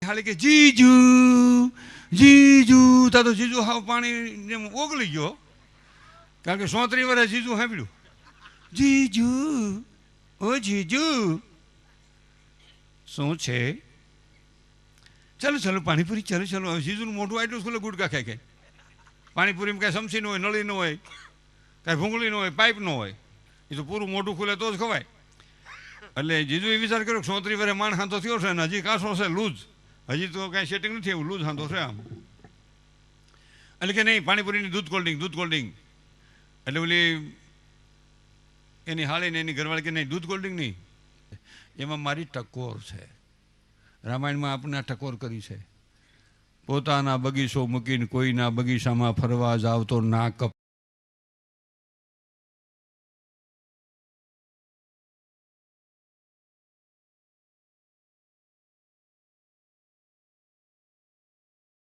હાલે કે જીજુ જીજુ તા તો જીજુ હાવ પાણી જેમ ઓગળી ગયો, કારણ કે 34 વર્ષ જીજુ સાંભળ્યું જીજુ ઓ જીજુ શું છે, ચાલો ચાલો પાણીપુરી ચાલો ચાલો. હવે જીજુનું મોઢું આટલું ખુલ્લે ગુટકા ખાય ખાય. પાણીપુરીમાં કાંઈ સમસી ન હોય, નળી ન હોય, કાંઈ ભૂંગળી ન હોય, પાઇપ ન હોય, એ તો પૂરું મોઢું ખુલે તો જ ખવાય. એટલે જીજુએ વિચાર કર્યો 34 વર્ષે માણ હાંતો થયો છે ને હજી કાસો છે લૂઝ, હજી તો કાંઈ સેટિંગ નથી એવું, લૂઝ હાંતો છે આમ. એટલે કે નહીં પાણીપુરીની દૂધ કોલ્ડ ડ્રિંક. એટલે ઓલી એની હાળીને એની ઘરવાળી કે નહીં દૂધ કોલ્ડ ડ્રિંક નહીં, એમાં મારી ટકોર છે. રામાયણમાં આપણે આ ટકોર કરી છે, પોતાના બગીચો મૂકીને કોઈના બગીચામાં ફરવા જાવ તો ના કપ